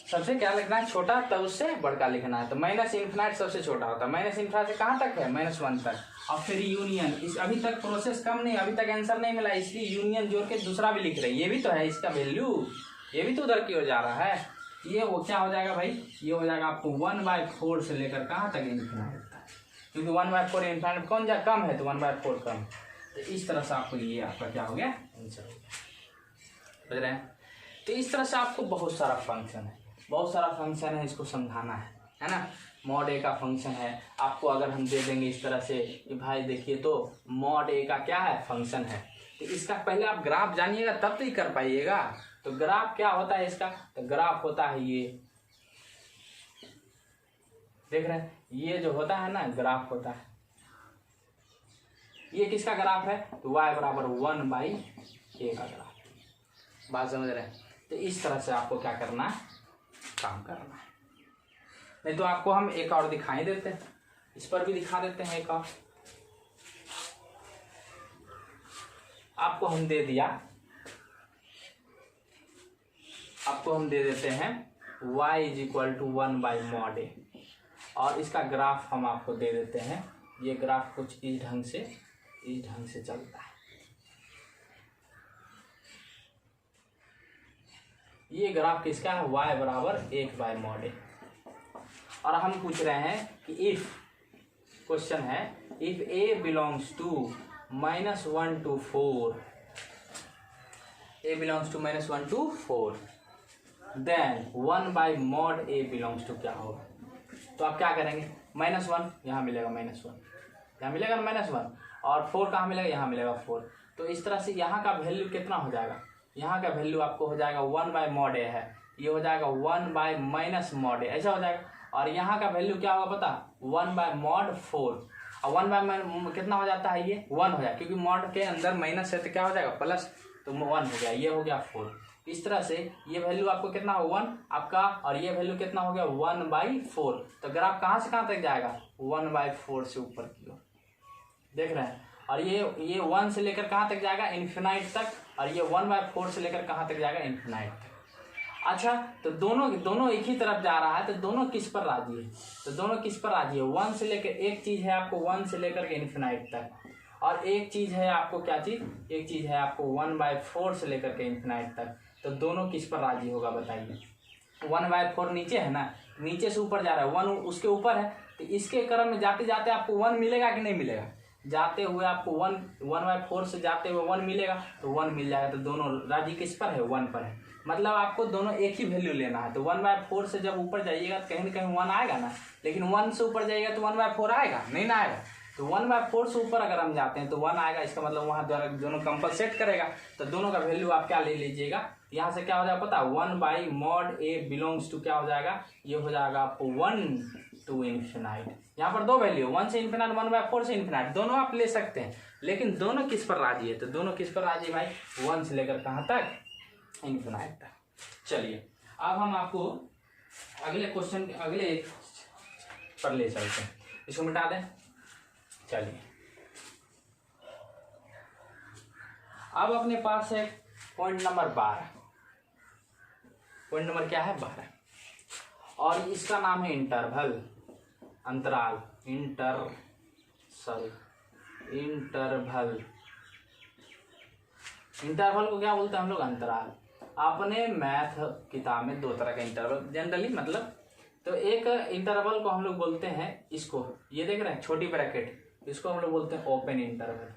सबसे क्या लिखना है, छोटा, तब उससे बड़का लिखना है। तो -∞ सबसे छोटा होता है, -∞ से कहाँ तक है, -1 तक। और फिर यूनियन, इस अभी तक प्रोसेस कम नहीं, अभी तक आंसर नहीं मिला, इसलिए यूनियन जोड़ के दूसरा भी लिख रहे हैं। ये भी तो है इसका वैल्यू, ये भी तो उधर की हो जा रहा है। ये वो क्या हो जाएगा भाई, ये हो जाएगा आपको 1/4 से लेकर कहाँ तक, इन्फिनाइट तक, क्योंकि 1/4 इन्फिनाइट कौन जा कम है, तो 1/4 कम। तो इस तरह से आपको ये आपका क्या हो गया, आंसर हो गया, समझ रहे हैं। तो इस तरह से आपको बहुत सारा फंक्शन है, इसको समझाना है ना। मॉड ए का फंक्शन है, आपको अगर हम दे देंगे इस तरह से कि भाई देखिए, तो मॉड ए का क्या है, फंक्शन है। तो इसका पहले आप ग्राफ जानिएगा तब तो ही कर पाइएगा। तो ग्राफ क्या होता है इसका, तो ग्राफ होता है ये, देख रहे हैं, ये जो होता है ना ग्राफ होता है, ये किसका ग्राफ है, तो y बराबर 1/a का ग्राफ। बात समझ रहे हैं। तो इस तरह से आपको क्या करना है, काम करना है। नहीं तो आपको हम एक और दिखाई देते हैं, इस पर भी दिखा देते हैं एक और। आपको हम दे दिया, आपको हम दे देते हैं y = 1/mod a, और इसका ग्राफ हम आपको दे देते हैं। ये ग्राफ कुछ इस ढंग से चलता है। ये ग्राफ किसका है, y बराबर 1/mod a। और हम पूछ रहे हैं कि इफ, क्वेश्चन है, if a belongs to -1 to 4, a belongs to -1 to 4, then 1/mod a belongs to क्या होगा। तो आप क्या करेंगे, -1 यहाँ मिलेगा, -1 यहाँ मिलेगा, -1, और 4 कहाँ मिलेगा, यहाँ मिलेगा 4। तो इस तरह से यहाँ का वैल्यू कितना हो जाएगा, यहाँ का वैल्यू आपको हो जाएगा 1/mod a है, ये हो जाएगा 1/-mod a, ऐसा हो जाएगा। और यहाँ का वैल्यू क्या होगा पता, 1/mod 4, और 1/, कितना हो जाता है, ये 1 हो जाएगा, क्योंकि मॉड के अंदर माइनस है तो क्या हो जाएगा, प्लस, तो 1 हो गया, ये हो गया 4। इस तरह से ये वैल्यू आपको कितना हो 1 आपका, और ये वैल्यू कितना हो गया 1/4। तो ग्राफ कहाँ से कहाँ तक जाएगा 1/4 से ऊपर की ओर, देख रहे हैं। और ये 1 से लेकर कहाँ तक जाएगा इन्फिनाइट तक, और ये 1/4 से लेकर कहाँ तक जाएगा इन्फिनाइट तक। अच्छा, तो दोनों एक ही तरफ जा रहा है, तो दोनों किस पर राजी है, तो दोनों किस पर राजी है 1 से लेकर, एक चीज है आपको 1 से लेकर के इन्फिनाइट तक, और एक चीज है आपको क्या चीज, एक चीज है आपको 1/4 से लेकर के इन्फिनाइट तक। तो दोनों किस पर राजी होगा बताइए। 1/4 नीचे है ना, नीचे से ऊपर जा रहा है, 1 उसके ऊपर है, तो इसके क्रम में जाते जाते आपको 1 मिलेगा कि नहीं मिलेगा, जाते हुए आपको 1/4 से जाते हुए 1 मिलेगा, तो 1 मिल जाएगा। तो दोनों राजी किस पर है 1 पर है, मतलब आपको दोनों एक ही वैल्यू लेना है। तो 1/4 से जब ऊपर जाइएगा तो कहीं ना कहीं 1 आएगा ना, लेकिन 1 से ऊपर जाइएगा तो 1/4 आएगा नहीं ना आएगा। तो 1/4 से ऊपर अगर हम जाते हैं तो 1 आएगा, इसका मतलब वहाँ दोनों कंपलसेट करेगा। तो दोनों का वैल्यू आप क्या ले लीजिएगा, यहाँ से क्या हो जाएगा पता है 1/mod a बिलोंग्स टू क्या हो जाएगा, ये हो जाएगा आपको 1 to इन्फिनाइट। यहाँ पर दो वैल्यू 1 से इन्फिनाइट 1/4 से इन्फिनाइट, दोनों आप ले सकते हैं, लेकिन दोनों किस पर राजी है, तो दोनों किस पर राजी है भाई 1 से लेकर कहाँ तक इन्फिनाइट तक। चलिए अब हम आपको अगले क्वेश्चन अगले पर ले चलते हैं, इसको मिटा दें। चलिए अब अपने पास है पॉइंट नंबर 12, पॉइंट नंबर क्या है 12, और इसका नाम है इंटरवल, अंतराल, इंटरवल। इंटरवल को क्या बोलते हैं हम लोग अंतराल। अपने मैथ किताब में 2 तरह का इंटरवल जनरली मतलब, तो एक इंटरवल को हम लोग बोलते हैं इसको, ये देख रहे हैं छोटी ब्रैकेट, इसको हम लोग बोलते हैं ओपन इंटरवल,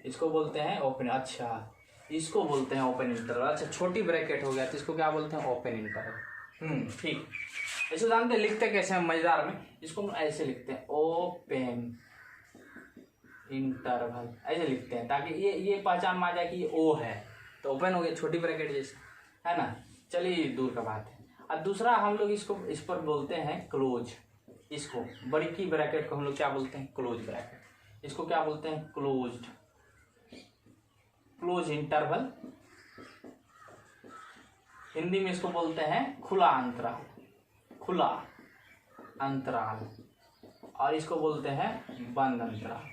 इसको बोलते हैं ओपन, अच्छा इसको बोलते हैं ओपन इंटरवल। अच्छा छोटी ब्रैकेट हो गया तो इसको क्या बोलते हैं ओपन इंटरवल। ठीक, इसको जानते हैं लिखते कैसे हैं मजेदार में, इसको हम ऐसे लिखते हैं ओपन इंटरवल, ऐसे लिखते हैं ताकि ये पहचान में आ जाए कि ये ओ है, तो ओपन हो गया छोटी ब्रैकेट जैसे, है ना। चलिए दूर का बात है। और दूसरा हम लोग इसको इस पर बोलते हैं क्लोज, इसको बड़ी की ब्रैकेट को हम लोग क्या बोलते हैं क्लोज ब्रैकेट, इसको क्या बोलते हैं क्लोज इंटरवल। हिंदी में इसको बोलते हैं खुला अंतराल, खुला अंतराल, और इसको बोलते हैं बंद अंतराल।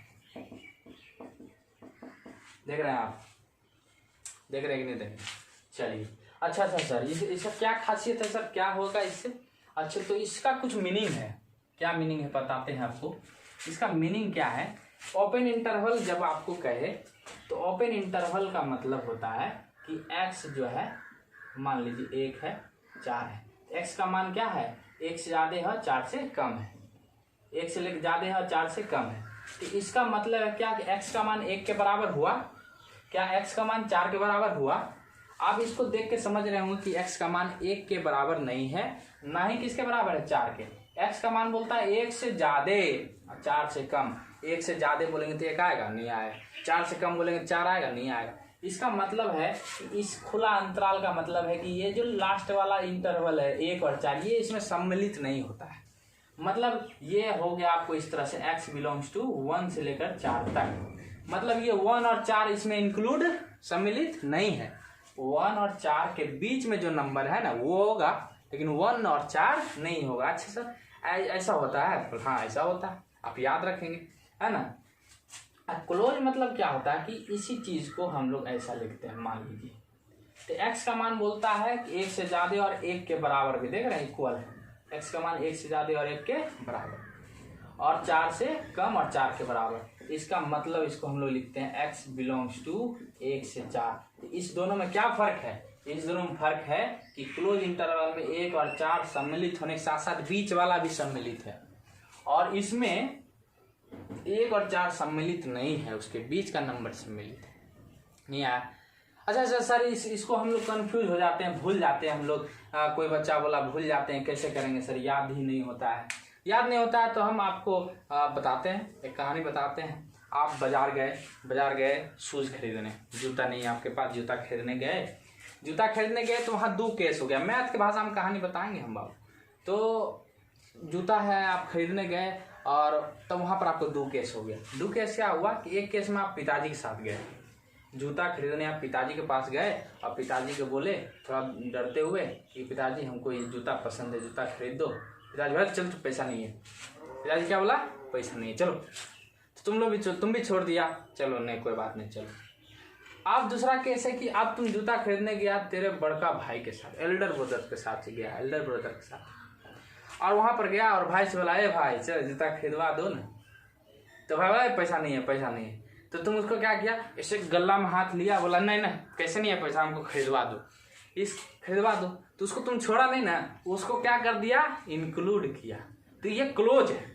देख रहे हैं आप, देख रहे हैं कि नहीं देख। चलिए अच्छा सर इसका क्या खासियत है सर, क्या होगा इससे। अच्छा तो इसका कुछ मीनिंग है, क्या मीनिंग है बताते हैं आपको। इसका मीनिंग क्या है, ओपन इंटरवल जब आपको कहे तो ओपन इंटरवल का मतलब होता है कि x जो है मान लीजिए 1 है 4 है, x का मान क्या है 1 से ज़्यादा है 4 से कम है, 1 से लेकर ज़्यादा है 4 से कम है। तो इसका मतलब है क्या कि x का मान 1 के बराबर हुआ, क्या x का मान 4 के बराबर हुआ। आप इसको देख के समझ रहे होंगे कि x का मान 1 के बराबर नहीं है, ना ही किसके बराबर है 4 के। x का मान बोलता है 1 से ज्यादा 4 से कम, 1 से ज्यादा बोलेंगे तो 1 आएगा नहीं आएगा, 4 से कम बोलेंगे 4 आएगा नहीं आएगा। इसका मतलब है कि इस खुला अंतराल का मतलब है कि ये जो लास्ट वाला इंटरवल है 1 और 4 ये इसमें सम्मिलित नहीं होता है। मतलब ये हो गया आपको इस तरह से x बिलोंग्स टू 1 से लेकर 4 तक, मतलब ये 1 और 4 इसमें इंक्लूड सम्मिलित नहीं है। 1 और 4 के बीच में जो नंबर है ना वो होगा, लेकिन 1 और 4 नहीं होगा। अच्छा सर ऐसा होता है, हाँ ऐसा होता है, आप याद रखेंगे है ना। क्लोज मतलब क्या होता है कि इसी चीज को हम लोग ऐसा लिखते हैं, मान लीजिए तो x का मान बोलता है कि 1 से ज्यादा और 1 के बराबर भी, देख रहे हैं इक्वल है, x का मान 1 से ज्यादा और 1 के बराबर, और 4 से कम और 4 के बराबर। इसका मतलब इसको हम लोग लिखते हैं x बिलोंग्स टू 1 से 4। इस दोनों में क्या फर्क है, इस दोनों में फर्क है कि क्लोज इंटरवल में 1 और 4 सम्मिलित होने के साथ साथ बीच वाला भी सम्मिलित है, और इसमें 1 और 4 सम्मिलित नहीं है, उसके बीच का नंबर सम्मिलित है, नहीं आया। अच्छा सर इसको हम लोग कंफ्यूज हो जाते हैं, भूल जाते हैं हम लोग। कोई बच्चा बोला भूल जाते हैं, कैसे करेंगे सर, याद ही नहीं होता है। याद नहीं होता है तो हम आपको बताते हैं, एक कहानी बताते हैं। आप बाजार गए शूज़ खरीदने, जूता नहीं आपके पास, जूता खरीदने गए तो वहाँ 2 केस हो गया। मैथ की भाषा में कहानी बताएंगे हम बाबू। तो जूता है, आप खरीदने गए और तब वहाँ पर आपको 2 केस हो गया। 2 केस क्या हुआ कि एक केस में आप पिताजी के साथ गए, जूता खरीदने आप पिताजी के पास गए और पिताजी को बोले थोड़ा डरते हुए कि पिताजी हमको ये जूता पसंद है, जूता खरीद दो। पिताजी बोले चल पैसा नहीं है। पिताजी क्या बोला, पैसा नहीं है, चलो। तो तुम लोग भी तुम भी छोड़ दिया, चलो नहीं कोई बात नहीं चलो। आप दूसरा केस है कि अब तुम जूता खरीदने गया तेरे बड़का भाई के साथ, एल्डर ब्रदर के साथ गया, एल्डर ब्रदर के साथ, और वहाँ पर गया और भाई से बोला, ए भाई चल जूता खरीदवा दो ना। तो भाई बोला पैसा नहीं है, पैसा नहीं है। तो तुम उसको क्या किया, ऐसे गला में हाथ लिया, बोला नहीं नहीं कैसे नहीं है पैसा, हमको खरीदवा दो, इस खरीदवा दो। तो उसको तुम छोड़ा नहीं ना, उसको क्या कर दिया, इंक्लूड किया। तो ये क्लोज है,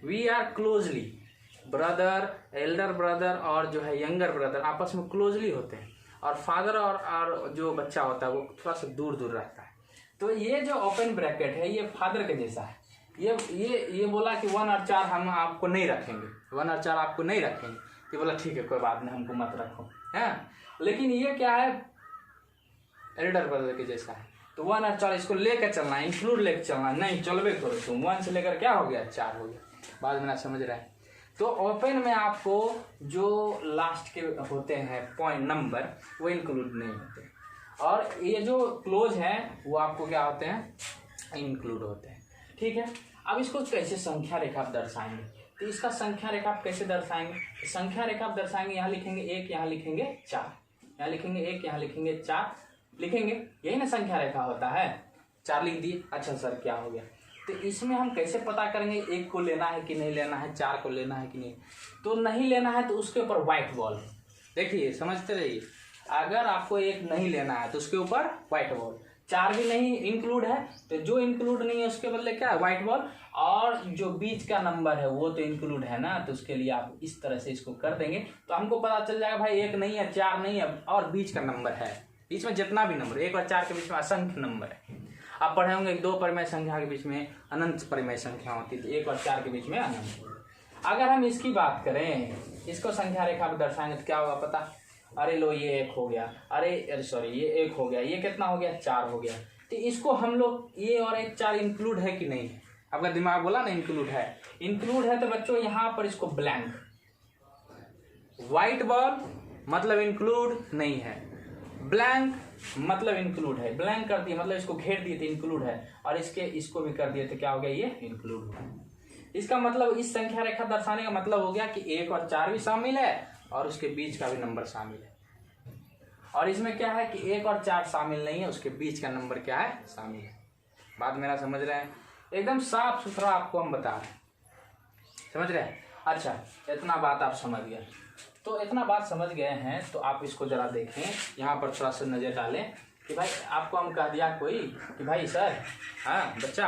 we are closely, brother, elder brother और जो है यंगर ब्रदर आपस में क्लोजली होते हैं, और फादर और जो बच्चा होता है वो थोड़ा सा दूर दूर रहता है। तो ये जो ओपन ब्रैकेट है ये फादर के जैसा है। ये बोला कि 1 और 4 हम आपको नहीं रखेंगे, 1 और 4 आपको नहीं रखेंगे। ये बोला ठीक है कोई बात नहीं, हमको मत रखो, है। लेकिन ये क्या है, एल्डर ब्रदर के जैसा है। तो 1 और 4 इसको लेकर चलना है, इंक्लूड लेकर चलना है, नहीं चलवे करो तुम। 1 से लेकर क्या हो गया, 4 हो गया। बाद में ना समझ रहे हैं। तो ओपन में आपको जो लास्ट के होते हैं पॉइंट नंबर वो इंक्लूड नहीं होते, और ये जो क्लोज है वो आपको क्या होते हैं, इंक्लूड होते हैं। ठीक है, अब इसको कैसे संख्या रेखा दर्शाएंगे, तो इसका संख्या रेखा आप कैसे दर्शाएंगे, तो संख्या रेखा आप दर्शाएंगे, यहाँ लिखेंगे 1, यहाँ लिखेंगे 4, यहाँ लिखेंगे 1, यहाँ लिखेंगे 4 लिखेंगे, यही ना संख्या रेखा होता है। 4 लिख दिए, अच्छा सर क्या हो गया। तो इसमें हम कैसे पता करेंगे 1 को लेना है कि नहीं लेना है, 4 को लेना है कि नहीं। तो नहीं लेना है तो उसके ऊपर व्हाइट बॉल, देखिए समझते रहिए, अगर आपको 1 नहीं लेना है तो उसके ऊपर व्हाइट बॉल, 4 भी नहीं इंक्लूड है तो जो इंक्लूड नहीं है उसके बदले क्या है, व्हाइट बॉल, और जो बीच का नंबर है वो तो इंक्लूड है ना, तो उसके लिए आप इस तरह से इसको कर देंगे तो हमको पता चल जाएगा भाई 1 नहीं है, 4 नहीं है, और बीच का नंबर है। बीच में जितना भी नंबर, 1 और 4 के बीच में असंख्य नंबर है। आप पढ़े होंगे 2 परिमेय संख्या के बीच में अनंत परिमेय संख्या होती है, तो 1 और 4 के बीच में अनंत। अगर हम इसकी बात करें, इसको संख्या रेखा पर दर्शाएंगे तो क्या होगा पता, अरे लो ये 1 हो गया, अरे सॉरी ये 1 हो गया, ये कितना हो गया, 4 हो गया। तो इसको हम लोग ये और 1 4 इंक्लूड है कि नहीं है, आपका दिमाग बोला ना इंक्लूड है। इंक्लूड है तो बच्चों यहाँ पर इसको ब्लैंक, व्हाइट बॉल मतलब इंक्लूड नहीं है, ब्लैंक मतलब इंक्लूड है, ब्लैंक कर दिए मतलब इसको घेर दिए तो इंक्लूड है, और इसको भी कर दिए तो क्या हो गया, ये इंक्लूड हुआ। इसका मतलब इस संख्या रेखा दर्शाने का मतलब हो गया कि 1 और 4 भी शामिल है और उसके बीच का भी नंबर शामिल है। और इसमें क्या है कि 1 और 4 शामिल नहीं है, उसके बीच का नंबर क्या है, शामिल है। बात मेरा समझ रहे हैं, एकदम साफ सुथरा आपको हम बता रहे हैं, समझ रहे हैं। अच्छा इतना बात आप समझ गए, तो इतना बात समझ गए हैं तो आप इसको जरा देखें, यहाँ पर थोड़ा सा नजर डालें कि भाई आपको हम कह दिया कोई कि भाई सर, हाँ बच्चा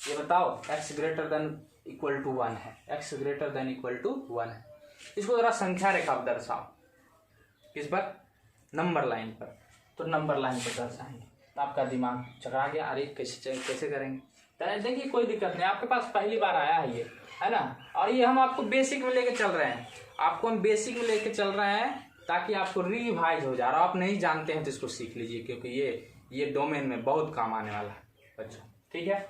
ये बताओ x greater than equal to 1 है, x greater than equal to 1 है, इसको जरा संख्या रेखा पर दर्शाओ, किस पर, नंबर लाइन पर। तो नंबर लाइन पर दर्शाएंगे तो आपका दिमाग चकरा गया, अरे कैसे करेंगे। देखिए कोई दिक्कत नहीं, आपके पास पहली बार आया है ये, है ना, और ये हम आपको बेसिक में लेके चल रहे हैं, आपको हम बेसिक में लेके चल रहे हैं ताकि आपको रिवाइज हो जाए। और आप नहीं जानते हैं तो इसको सीख लीजिए, क्योंकि ये डोमेन में बहुत काम आने वाला है बच्चों, ठीक है।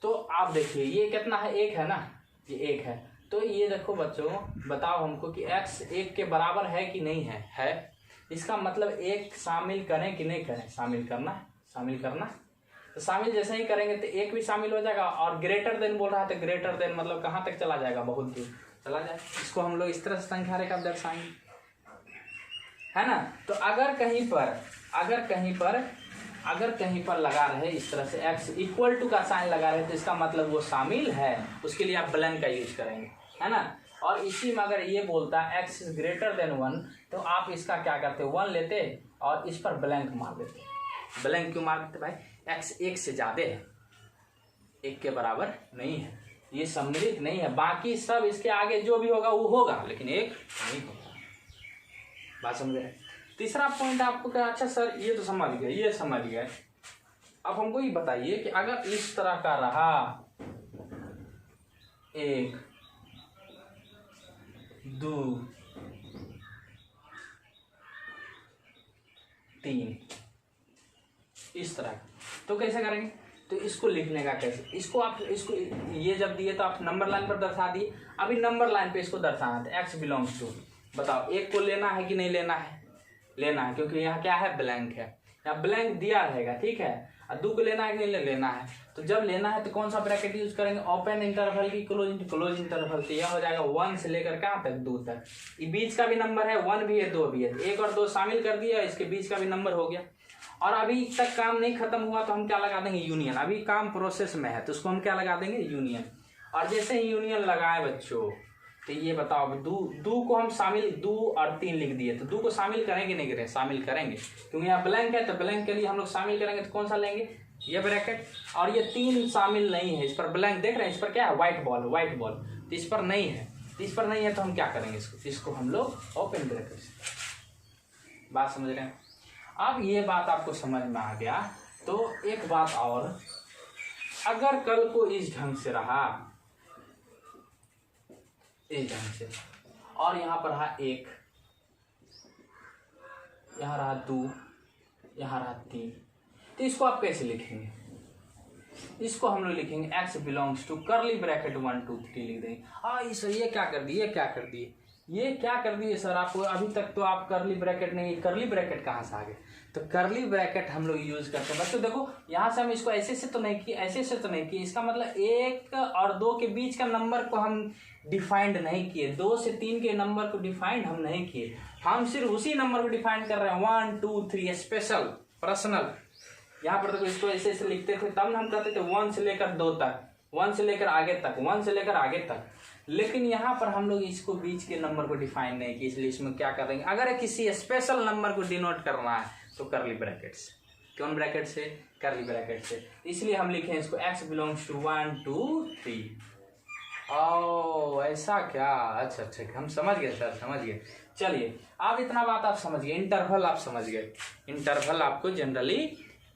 तो आप देखिए ये कितना है, 1 है ना, ये 1 है। तो ये देखो बच्चों, बताओ हमको कि x 1 के बराबर है कि नहीं है। इसका मतलब 1 शामिल करें कि नहीं करें, शामिल करना है, शामिल करना है। तो शामिल जैसे ही करेंगे तो 1 भी शामिल हो जाएगा, और ग्रेटर देन बोल रहा है तो ग्रेटर देन मतलब कहाँ तक चला जाएगा, बहुत दूर चला जाए। इसको हम लोग इस तरह से संख्या रेखा दर्शाएंगे, है ना। तो अगर कहीं पर लगा रहे इस तरह से x इक्वल टू का साइन लगा रहे तो इसका मतलब वो शामिल है, उसके लिए आप ब्लैंक का यूज करेंगे, है ना। और इसी में अगर ये बोलता है x इज ग्रेटर देन 1 तो आप इसका क्या करते, 1 लेते और इस पर ब्लैंक मार देते। ब्लैंक क्यों मार देते भाई, x 1 से ज्यादा है, 1 के बराबर नहीं है, ये सम्मिलित नहीं है, बाकी सब इसके आगे जो भी होगा वो होगा, लेकिन 1 नहीं होगा। बात समझ रहे। तीसरा पॉइंट आपको क्या, अच्छा सर ये तो समझ गए, ये समझ गए, अब हमको ये बताइए कि अगर इस तरह का रहा 1 2 3 इस तरह, तो कैसे करेंगे, तो इसको लिखने का कैसे, इसको ये जब दिए तो आप नंबर लाइन पर दर्शा दिए, अभी नंबर लाइन पे इसको दर्शाना था, x बिलोंग्स टू, बताओ 1 को लेना है कि नहीं लेना है, लेना है, क्योंकि यहाँ क्या है, ब्लैंक है, यहाँ ब्लैंक दिया रहेगा, ठीक है। और 2 को लेना है कि नहीं लेना है, तो जब लेना है तो कौन सा ब्रैकेट यूज करेंगे, ओपन इंटरवल की क्लोज इंटरवल। तो यह हो जाएगा 1 से लेकर कहाँ तक, 2 तक। ये बीच का भी नंबर है, 1 भी है 2 भी है, 1 और 2 शामिल कर दिया, इसके बीच का भी नंबर हो गया। और अभी तक काम नहीं खत्म हुआ तो हम क्या लगा देंगे, यूनियन। अभी काम प्रोसेस में है तो उसको हम क्या लगा देंगे, यूनियन। और जैसे ही यूनियन लगाए बच्चों, तो ये बताओ, 2 को हम शामिल, 2 और 3 लिख दिए, तो 2 को शामिल करेंगे नहीं करेंगे, शामिल करेंगे, क्योंकि यहाँ ब्लैंक है तो ब्लैंक के लिए हम लोग शामिल करेंगे। तो कौन सा लेंगे, ये ब्रैकेट। और ये 3 शामिल नहीं है, इस पर ब्लैंक देख रहे हैं, इस पर क्या है, व्हाइट बॉल, तो इस पर नहीं है, तो हम क्या करेंगे, इसको हम लोग ओपन ब्रैकेट से। बात समझ रहे हैं। अब ये बात आपको समझ में आ गया, तो एक बात और, अगर कल को इस ढंग से रहा, इस ढंग से, और यहाँ पर रहा 1, यहाँ रहा 2, यहाँ रहा 3, तो इसको आप कैसे लिखेंगे, इसको हम लोग लिखेंगे x belongs to curly bracket 1 2 3 लिख देंगे। सर ये क्या कर दिए सर, आपको अभी तक तो आप कर्ली ब्रैकेट नहीं, कर्ली ब्रैकेट कहाँ से आ गए, तो कर्ली ब्रैकेट हम लोग यूज करते हैं बच्चों। देखो यहाँ से हम इसको ऐसे से तो नहीं किए, इसका मतलब 1 और 2 के बीच का नंबर को हम डिफाइंड नहीं किए, 2 से 3 के नंबर को डिफाइंड हम नहीं किए, हम सिर्फ उसी नंबर को डिफाइंड कर रहे हैं, 1 2 3 स्पेशल पर्सनल। यहाँ पर देखो इसको ऐसे ऐसे लिखते थे, तब हम कहते थे 1 से लेकर 2 तक, 1 से लेकर आगे तक, लेकिन यहाँ पर हम लोग इसको बीच के नंबर को डिफाइन नहीं किए, इसलिए इसमें क्या करेंगे, अगर किसी स्पेशल नंबर को डिनोट करना है तो कर्ली ब्रैकेट से। कौन ब्रैकेट से, कर्ली ब्रैकेट से। इसलिए हम लिखे इसको x बिलोंग्स टू 1 2 3। ओ ऐसा क्या, अच्छा हम समझ गए सर, समझ गए। चलिए अब इतना बात आप समझ गए, इंटरवल आप समझ गए। इंटरवल आपको जनरली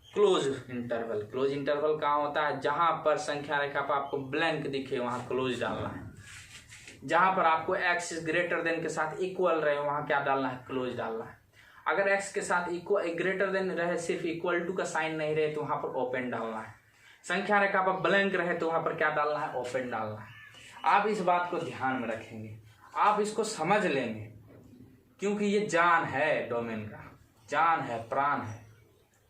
क्लोज इंटरवल कहाँ होता है, जहां पर संख्या रेखा पर आपको ब्लैंक दिखे वहां क्लोज डालना है, जहां पर आपको x ग्रेटर देन के साथ इक्वल रहे वहां क्या डालना है, क्लोज डालना है। अगर x के साथ इक्वल ग्रेटर देन रहे, सिर्फ इक्वल टू का साइन नहीं रहे तो वहां पर ओपन डालना है। संख्या रेखा पर ब्लैंक रहे तो वहां पर क्या डालना है, ओपन डालना है। आप इस बात को ध्यान में रखेंगे, आप इसको समझ लेंगे, क्योंकि ये जान है डोमेन का, जान है, प्राण है।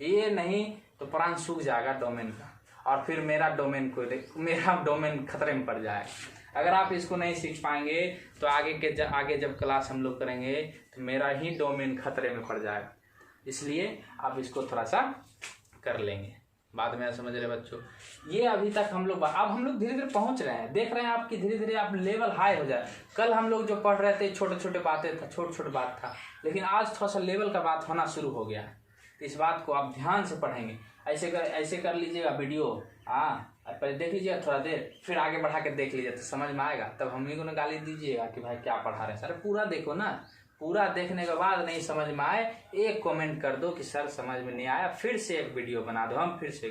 ये नहीं तो प्राण सूख जाएगा डोमेन का, और फिर मेरा डोमेन खतरे में पड़ जाएगा। अगर आप इसको नहीं सीख पाएंगे तो आगे जब क्लास हम लोग करेंगे तो मेरा ही डोमेन खतरे में पड़ जाएगा। इसलिए आप इसको थोड़ा सा कर लेंगे, बाद में समझ रहे बच्चों। ये अभी तक हम लोग धीरे धीरे पहुंच रहे हैं, देख रहे हैं आपकी धीरे धीरे आप लेवल हाई हो जाए। कल हम लोग जो पढ़ रहे थे छोटे बात था, लेकिन आज थोड़ा सा लेवल का बात होना शुरू हो गया है। तो इस बात को आप ध्यान से पढ़ेंगे, ऐसे कर लीजिएगा वीडियो, पहले देख लीजिएगा थोड़ा देर, फिर आगे बढ़ा के देख लीजिए तो समझ में आएगा। तब हम ही को गाली दीजिएगा कि भाई क्या पढ़ा रहे हैं। सर पूरा देखो ना, पूरा देखने के बाद नहीं समझ में आए एक कमेंट कर दो कि सर समझ में नहीं आया, फिर से एक वीडियो बना दो, हम फिर से